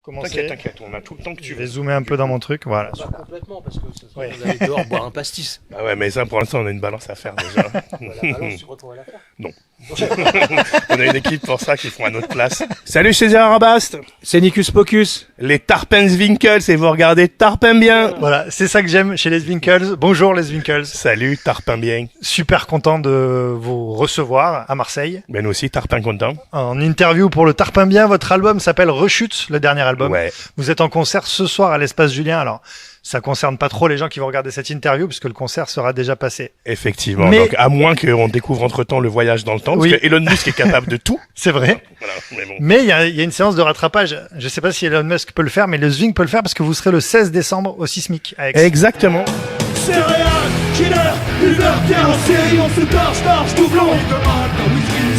T'inquiète, on a tout le temps que tu Je veux. vais zoomer un peu dans mon truc, voilà. Pas complètement, parce que vous Ouais. allez dehors boire un pastis. Ah ouais, mais ça, pour l'instant, on a une balance à faire déjà. La balance, tu retrouves à la faire. Non. On a une équipe pour ça qui font à notre place. Salut César Rabast, C'est Nicus Pocus. les Tarpenswinkels, et vous regardez Tarpin bien. Voilà, c'est ça que j'aime chez les Winkles. Bonjour les Winkles. Salut Tarpin bien. Super content de vous recevoir à Marseille. Ben nous aussi, Tarpin content. En interview pour le Tarpin Bien, votre album s'appelle Rechute, le dernier album. Ouais. Vous êtes en concert ce soir à l'Espace Julien. Alors, ça concerne pas trop les gens qui vont regarder cette interview puisque le concert sera déjà passé. Effectivement. Mais- Donc, à moins qu'on découvre entre-temps le voyage dans le temps, Oui. parce que Elon Musk est capable de tout. C'est vrai. Voilà, mais bon. Mais il y a une séance de rattrapage. Je sais pas si Elon Musk peut le faire, mais le Zwing peut le faire parce que vous serez le 16 décembre au Sismic à Aix. Exactement. Céréales, killer, Uber, en série, on se torche, doublon.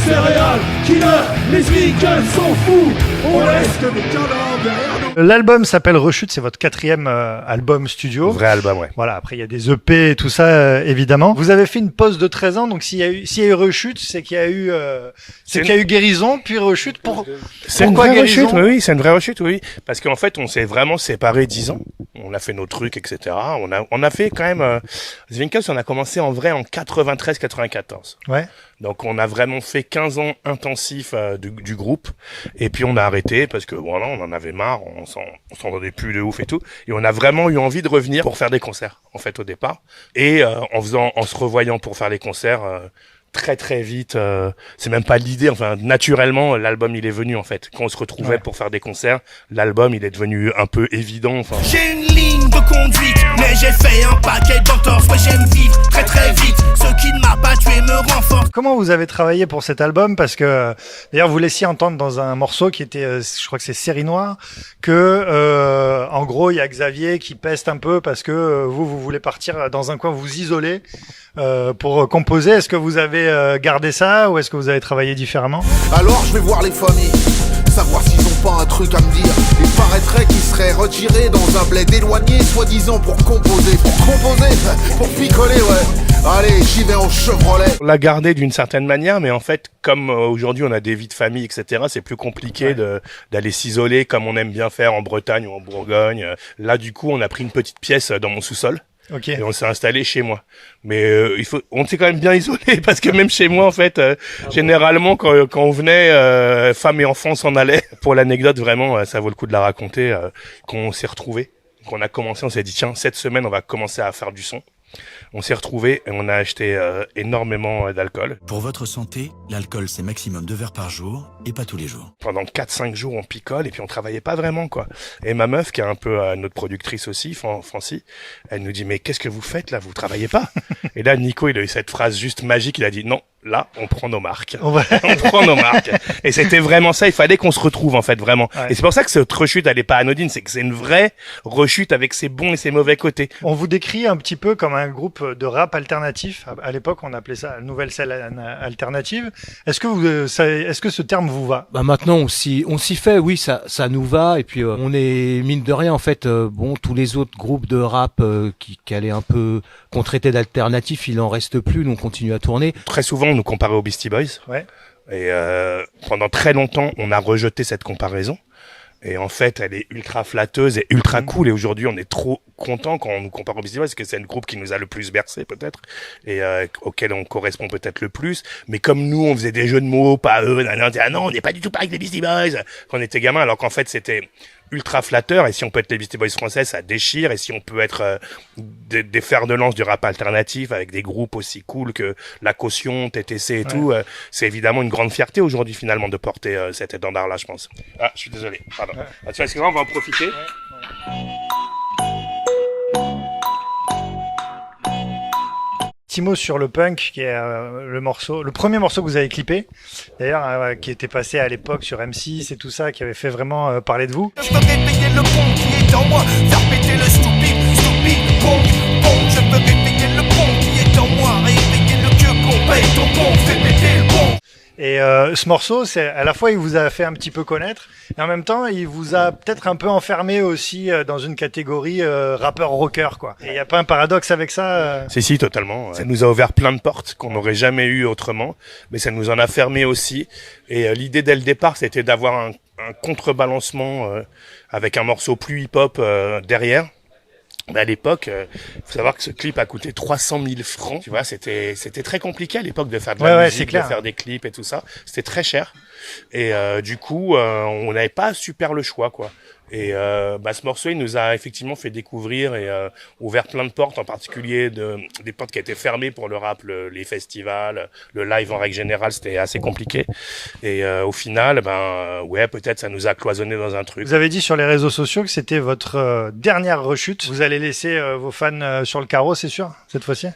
Céréales, killer, les Winkles sont fous. On laisse que des cadavres derrière nous. L'album s'appelle Rechute, c'est votre 4e album studio. Vrai album, ouais. Voilà, après il y a des EP et tout ça, évidemment. Vous avez fait une pause de 13 ans, donc s'il y a eu Rechute, c'est qu'il y a eu, C'est qu'il y a eu guérison, puis Rechute pour. C'est une Pourquoi vraie guérison rechute, oui, c'est une vraie rechute, oui. Parce qu'en fait, on s'est vraiment séparés 10 ans. On a fait nos trucs, etc. On a fait quand même, Zwinkels, on a commencé en vrai en 93-94. Ouais. Donc on a vraiment fait 15 ans intensifs du groupe, et puis on a arrêté parce que voilà, on en avait marre, on s'entendait plus de ouf et tout, et on a vraiment eu envie de revenir pour faire des concerts en fait au départ, et en se revoyant pour faire les concerts. Très très vite, c'est même pas l'idée, enfin naturellement l'album il est venu en fait. Quand on se retrouvait Ouais. pour faire des concerts, l'album il est devenu un peu évident. Enfin, J'ai une ligne de conduite, mais j'ai fait un paquet d'entorses. Ouais, j'aime vivre très très vite. Ce qui ne m'a pas tué me renforce. Comment vous avez travaillé pour cet album? Parce que, d'ailleurs, vous laissiez entendre dans un morceau qui était, je crois que c'est Série Noire, que, en gros, il y a Xavier qui peste un peu parce que vous voulez partir dans un coin, vous isoler pour composer. Est-ce que vous avez gardé ça ou est-ce que vous avez travaillé différemment? Alors je vais voir les familles, savoir s'ils ont pas un truc à me dire. Il paraîtrait qu'ils seraient retirés dans un bled éloigné, soi-disant pour composer. Pour picoler, ouais. Allez, j'y vais en Chevrolet. on l'a gardé d'une certaine manière, mais en fait, comme aujourd'hui on a des vies de famille, etc., c'est plus compliqué d'aller s'isoler comme on aime bien faire en Bretagne ou en Bourgogne. Là, du coup, on a pris une petite pièce dans mon sous-sol. Ok. Et on s'est installé chez moi. Mais on s'est quand même bien isolé parce que même chez moi, en fait, généralement, quand on venait, femmes et enfants s'en allaient. Pour l'anecdote, vraiment, ça vaut le coup de la raconter, qu'on s'est retrouvés. Qu'on a commencé, on s'est dit, tiens, cette semaine, on va commencer à faire du son. On s'est retrouvés et on a acheté énormément d'alcool. Pour votre santé, l'alcool c'est maximum 2 verres par jour et pas tous les jours. Pendant 4-5 jours, on picole et puis on travaillait pas vraiment, quoi. Et ma meuf, qui est un peu notre productrice aussi, Francie, elle nous dit, mais qu'est-ce que vous faites là? Vous travaillez pas? Et là, Nico, il a eu cette phrase juste magique, il a dit, non, là, on prend nos marques. On va- On prend nos marques. Et c'était vraiment ça, il fallait qu'on se retrouve, en fait, vraiment. Ouais. Et c'est pour ça que cette rechute, elle est pas anodine, c'est que c'est une vraie rechute avec ses bons et ses mauvais côtés. On vous décrit un petit peu comme un groupe de rap alternatif. À l'époque, on appelait ça la nouvelle scène alternative. Est-ce que ce terme vous va? Bah maintenant on s'y fait, oui, ça nous va, et puis on est mine de rien en fait, bon, tous les autres groupes de rap qui allaient un peu qu'on traitait d'alternatif, il en reste plus, nous on continue à tourner. Très souvent, on nous comparait aux Beastie Boys. Ouais. Et pendant très longtemps, on a rejeté cette comparaison. Et en fait, elle est ultra flatteuse et ultra cool. Et aujourd'hui, on est trop content quand on nous compare aux Beastie Boys, parce que c'est le groupe qui nous a le plus bercé peut-être, et auquel on correspond peut-être le plus. Mais comme nous, on faisait des jeux de mots, pas eux, on disait, ah non, on n'est pas du tout pareil que les Beastie Boys quand on était gamin, alors qu'en fait, c'était ultra flatteur. Et si on peut être les Beastie Boys français, ça déchire. Et si on peut être des fers de lance du rap alternatif avec des groupes aussi cool que La Caution, TTC et tout, c'est évidemment une grande fierté aujourd'hui finalement de porter cet étendard-là, je pense. Ah, je suis désolé. Pardon. Ah, tu vois, c'est vrai, on va en profiter. Petit mot sur le punk, qui est le premier morceau que vous avez clippé, d'ailleurs, qui était passé à l'époque sur M6 et tout ça, qui avait fait vraiment parler de vous. Je veux réveiller le pont qui est en moi, faire péter le stupide, pont. Je veux réveiller le pont qui est en moi, réveiller le cœur qu'on paye ton pont, fais péter le pont. Et ce morceau, c'est à la fois il vous a fait un petit peu connaître, et en même temps il vous a peut-être un peu enfermé aussi dans une catégorie rappeur rocker, quoi. Et il y a pas un paradoxe avec ça Si, totalement. Ça nous a ouvert plein de portes qu'on n'aurait jamais eues autrement, mais ça nous en a fermé aussi. Et l'idée dès le départ, c'était d'avoir un contrebalancement avec un morceau plus hip-hop derrière. À l'époque, faut savoir que ce clip a coûté 300 000 francs. Tu vois, c'était très compliqué à l'époque de faire de la musique, de faire des clips et tout ça. C'était très cher. Et du coup, on n'avait pas super le choix, quoi. Et ce morceau, il nous a effectivement fait découvrir et ouvert plein de portes, en particulier des portes qui étaient fermées pour le rap, les festivals, le live en règle générale, c'était assez compliqué. Et au final, peut-être ça nous a cloisonné dans un truc. Vous avez dit sur les réseaux sociaux que c'était votre dernière rechute. Vous allez laisser vos fans sur le carreau, c'est sûr, cette fois-ci?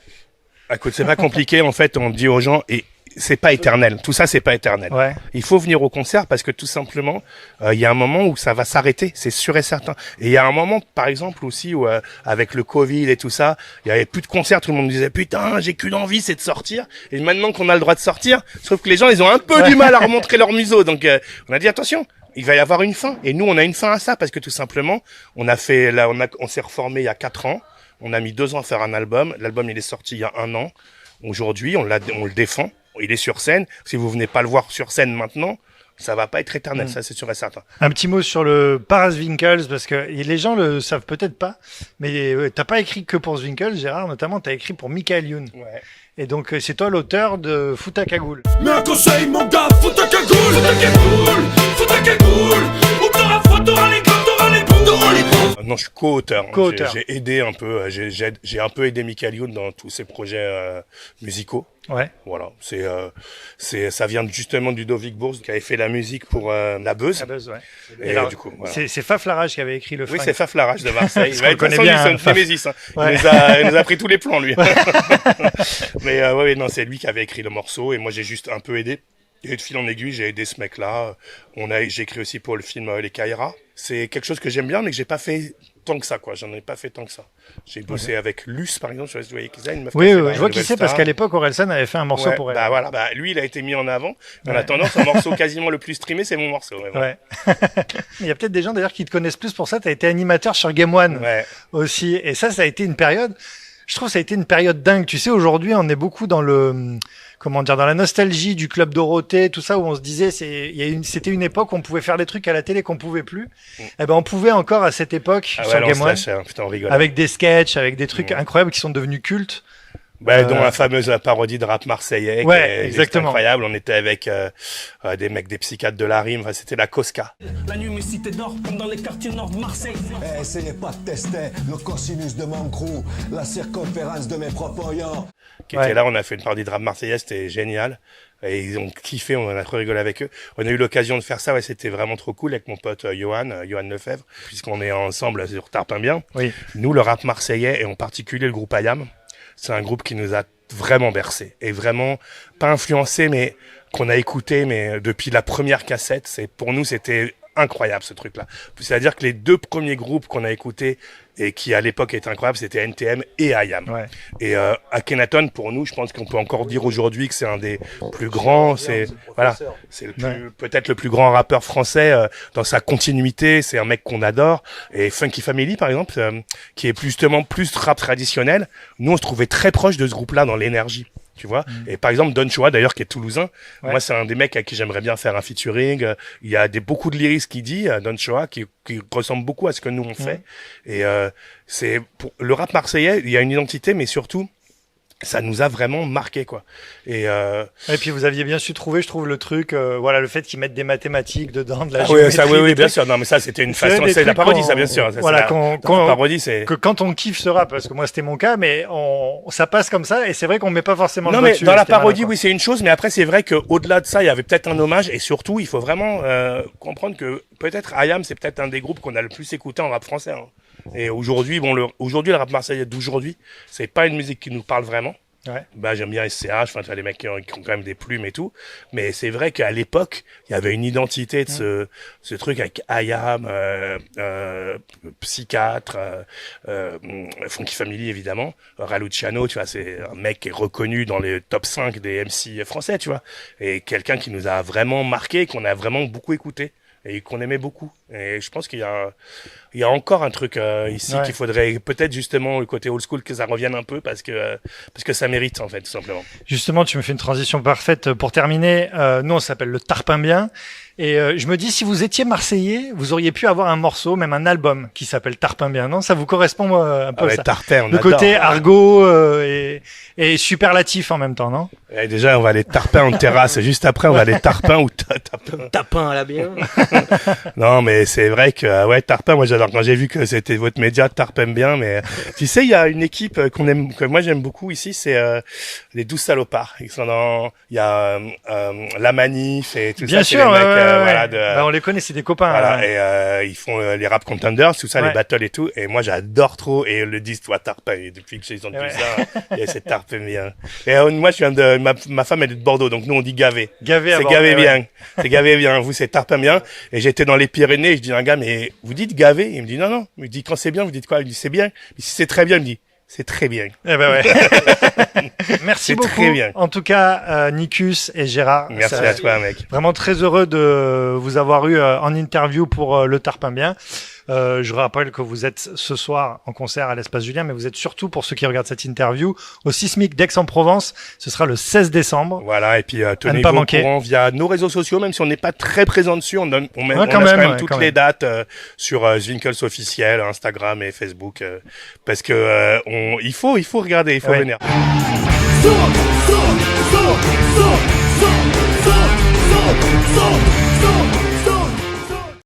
Écoute, c'est pas compliqué, en fait, on dit aux gens, et c'est pas éternel. Tout ça, c'est pas éternel. Ouais. Il faut venir au concert parce que tout simplement, il y a un moment où ça va s'arrêter, c'est sûr et certain. Et il y a un moment, par exemple aussi, où avec le Covid et tout ça, il y avait plus de concerts. Tout le monde disait putain, j'ai qu'une envie, c'est de sortir. Et maintenant qu'on a le droit de sortir, sauf que les gens, ils ont un peu du mal à remontrer leur museau. Donc, on a dit attention. Il va y avoir une fin. Et nous, on a une fin à ça parce que tout simplement, on s'est reformé il y a 4 ans. On a mis 2 ans à faire un album. L'album, il est sorti il y a 1 an. Aujourd'hui, on le défend. Il est sur scène. Si vous venez pas le voir sur scène maintenant, ça va pas être éternel, ça c'est sûr et certain. Un petit mot sur le Paraswinkels, parce que les gens le savent peut-être pas, mais t'as pas écrit que pour Zwinkels, Gérard, notamment t'as écrit pour Michael Youn. Ouais. Et donc c'est toi l'auteur de Fouta Cagoule. Mais un conseil mon gars, fous ta cagoule, fous ta cagoule, fous ta cagoule. Ou t'auras froid, t'auras les gants, t'auras les bons, t'auras les bons. Non, je suis co-auteur. Co-auteur. J'ai aidé un peu, j'ai un peu aidé Michael Youn dans tous ses projets musicaux. Ouais. Voilà, ça vient justement du Ludovic Bourse qui avait fait la musique pour La Beuse. La Beuse, ouais. Et alors, du coup, voilà. C'est Faf Larage qui avait écrit le Oui, fringue. c'est Faf Larage de Marseille. Parce qu'on connaît bien, c'est un Faf. Némésis, hein. Ouais. Il nous a pris tous les plans, lui. Mais non, c'est lui qui avait écrit le morceau et moi j'ai juste un peu aidé. Et de fil en aiguille, j'ai aidé ce mec-là. J'ai écrit aussi pour le film Les Kaira. C'est quelque chose que j'aime bien, mais que j'ai pas fait tant que ça, quoi. J'en ai pas fait tant que ça. J'ai bossé avec Luce, par exemple, sur les voyez qui une meuf. Oui, je vois qui c'est parce qu'à l'époque, Orelsan avait fait un morceau pour elle. Lui, il a été mis en avant. En attendant, son morceau quasiment le plus streamé, c'est mon morceau. Ouais. Il y a peut-être des gens d'ailleurs qui te connaissent plus pour ça. T'as été animateur sur Game One aussi. Et ça a été une période, je trouve, ça a été une période dingue. Tu sais, aujourd'hui, on est beaucoup dans dans la nostalgie du Club Dorothée, tout ça, où on se disait, c'était une époque où on pouvait faire des trucs à la télé qu'on pouvait plus. Eh ben, on pouvait encore à cette époque sur Game One, on rigole. avec des sketchs, avec des trucs incroyables qui sont devenus cultes. Dont la fameuse parodie de rap marseillais. Exactement. Incroyable. On était avec des mecs, des psychiatres de la rime. Enfin, c'était la Cosca. La nuit, mes cités d'or, comme dans les quartiers nord de Marseille. Essayez pas de tester le cosinus de mon crew, la circonférence de mes proportions. Qui était là, on a fait une parodie de rap marseillais, c'était génial. Et ils ont kiffé, on a trop rigolé avec eux. On a eu l'occasion de faire ça, c'était vraiment trop cool avec mon pote Johan Lefebvre, puisqu'on est ensemble sur Tarpin Bien. Oui. Nous, le rap marseillais, et en particulier le groupe Ayam, c'est un groupe qui nous a vraiment bercé et vraiment pas influencé, mais qu'on a écouté, mais depuis la première cassette, pour nous, c'était incroyable ce truc-là. C'est-à-dire que les 2 premiers groupes qu'on a écoutés et qui à l'époque étaient incroyables, c'était NTM et Ayam. Ouais. Et Akhenaton, pour nous, je pense qu'on peut encore dire aujourd'hui que c'est un des plus grands, c'est peut-être le plus grand rappeur français dans sa continuité. C'est un mec qu'on adore. Et Funky Family, par exemple, qui est justement plus rap traditionnel. Nous, on se trouvait très proche de ce groupe-là dans l'énergie. Tu vois. Et par exemple, Don Choa, d'ailleurs, qui est toulousain. Moi, c'est un des mecs à qui j'aimerais bien faire un featuring. Il y a beaucoup de lyrics qu'il dit, Don Choa, qui ressemble beaucoup à ce que nous on fait. Et c'est pour le rap marseillais, il y a une identité, mais surtout, ça nous a vraiment marqué, quoi. Et puis vous aviez bien su trouver, je trouve, le truc, le fait qu'ils mettent des mathématiques dedans, de la géométrie. Bien sûr. Non, mais ça, c'était une façon, c'est la parodie, ça, bien sûr. Parodie, c'est que quand on kiffe ce rap, parce que moi c'était mon cas, mais ça passe comme ça, et c'est vrai qu'on met pas forcément le doigt dessus. Non, mais dans la parodie, oui, c'est une chose, mais après, c'est vrai que au-delà de ça, il y avait peut-être un hommage, et surtout, il faut vraiment comprendre que peut-être Ayam, c'est peut-être un des groupes qu'on a le plus écouté en rap français. Hein. Et aujourd'hui, le rap marseillais d'aujourd'hui, c'est pas une musique qui nous parle vraiment. Ouais. J'aime bien SCH, enfin, tu vois, les mecs qui ont quand même des plumes et tout. Mais c'est vrai qu'à l'époque, il y avait une identité de ce truc avec Ayam, Psychiatre, Funky Family, évidemment. Raluciano, tu vois, c'est un mec qui est reconnu dans les top 5 des MC français, tu vois. Et quelqu'un qui nous a vraiment marqué, qu'on a vraiment beaucoup écouté. Et qu'on aimait beaucoup. Et je pense qu'il y a encore un truc ici qu'il faudrait peut-être justement le côté old school que ça revienne un peu parce que ça mérite en fait tout simplement. Justement, tu me fais une transition parfaite pour terminer. Nous on s'appelle le Tarpin Bien Et je me dis, si vous étiez Marseillais, vous auriez pu avoir un morceau, même un album, qui s'appelle Tarpin Bien, non? Ça vous correspond un peu ça? Tarpin, on le adore. côté argot et superlatif en même temps, non? Et déjà, on va aller Tarpin en terrasse. Juste après, on va aller Tarpin ou Tapin. Tapin à la bien. Non, mais c'est vrai que ouais, Tarpin, moi j'adore. Quand j'ai vu que c'était votre média, Tarpin Bien, mais tu sais, il y a une équipe qu'on aime, que moi j'aime beaucoup ici, c'est les 12 salopards. Ils sont dans, il y a la manif et tout Bien ça. sûr, c'est les mecs, ouais. voilà, Bah, on les connaît, c'est des copains. voilà, hein. et ils font les rap contenders, tout ça, Ouais. les battles et tout. Et moi j'adore trop. Et le disent, toi Tarpin. Et depuis que ils ont dit Ouais. ça, et c'est Tarpin Bien. Et moi je viens de, ma femme elle est de Bordeaux, donc nous on dit gavé. Gavé à C'est Bordeaux, gavé ouais. bien. C'est gavé bien. Vous, c'est Tarpin Bien. Et j'étais dans les Pyrénées, et je dis à un gars, mais vous dites gavé? Il me dit, non. Il me dit, quand c'est bien, vous dites quoi? Il me dit, c'est bien. Mais si c'est très bien, il me dit, c'est très bien. Eh ben ouais. Merci C'est beaucoup. très bien. En tout cas, Nicus et Gérard. Merci ça- à toi, mec. Vraiment très heureux de vous avoir eu en interview pour le Tarpin Bien. Je rappelle que vous êtes ce soir en concert à l'Espace Julien, mais vous êtes surtout, pour ceux qui regardent cette interview, au Sismic d'Aix-en-Provence. Ce sera le 16 décembre. Voilà. Et puis, ne tenez-vous pas au manquer. courant via nos réseaux sociaux, même si on n'est pas très présent dessus, on met Ouais, on quand lâche même, ouais, toutes quand les même. dates sur Zwinkels officiel, Instagram et Facebook, parce que il faut regarder, il faut Ouais. venir. So,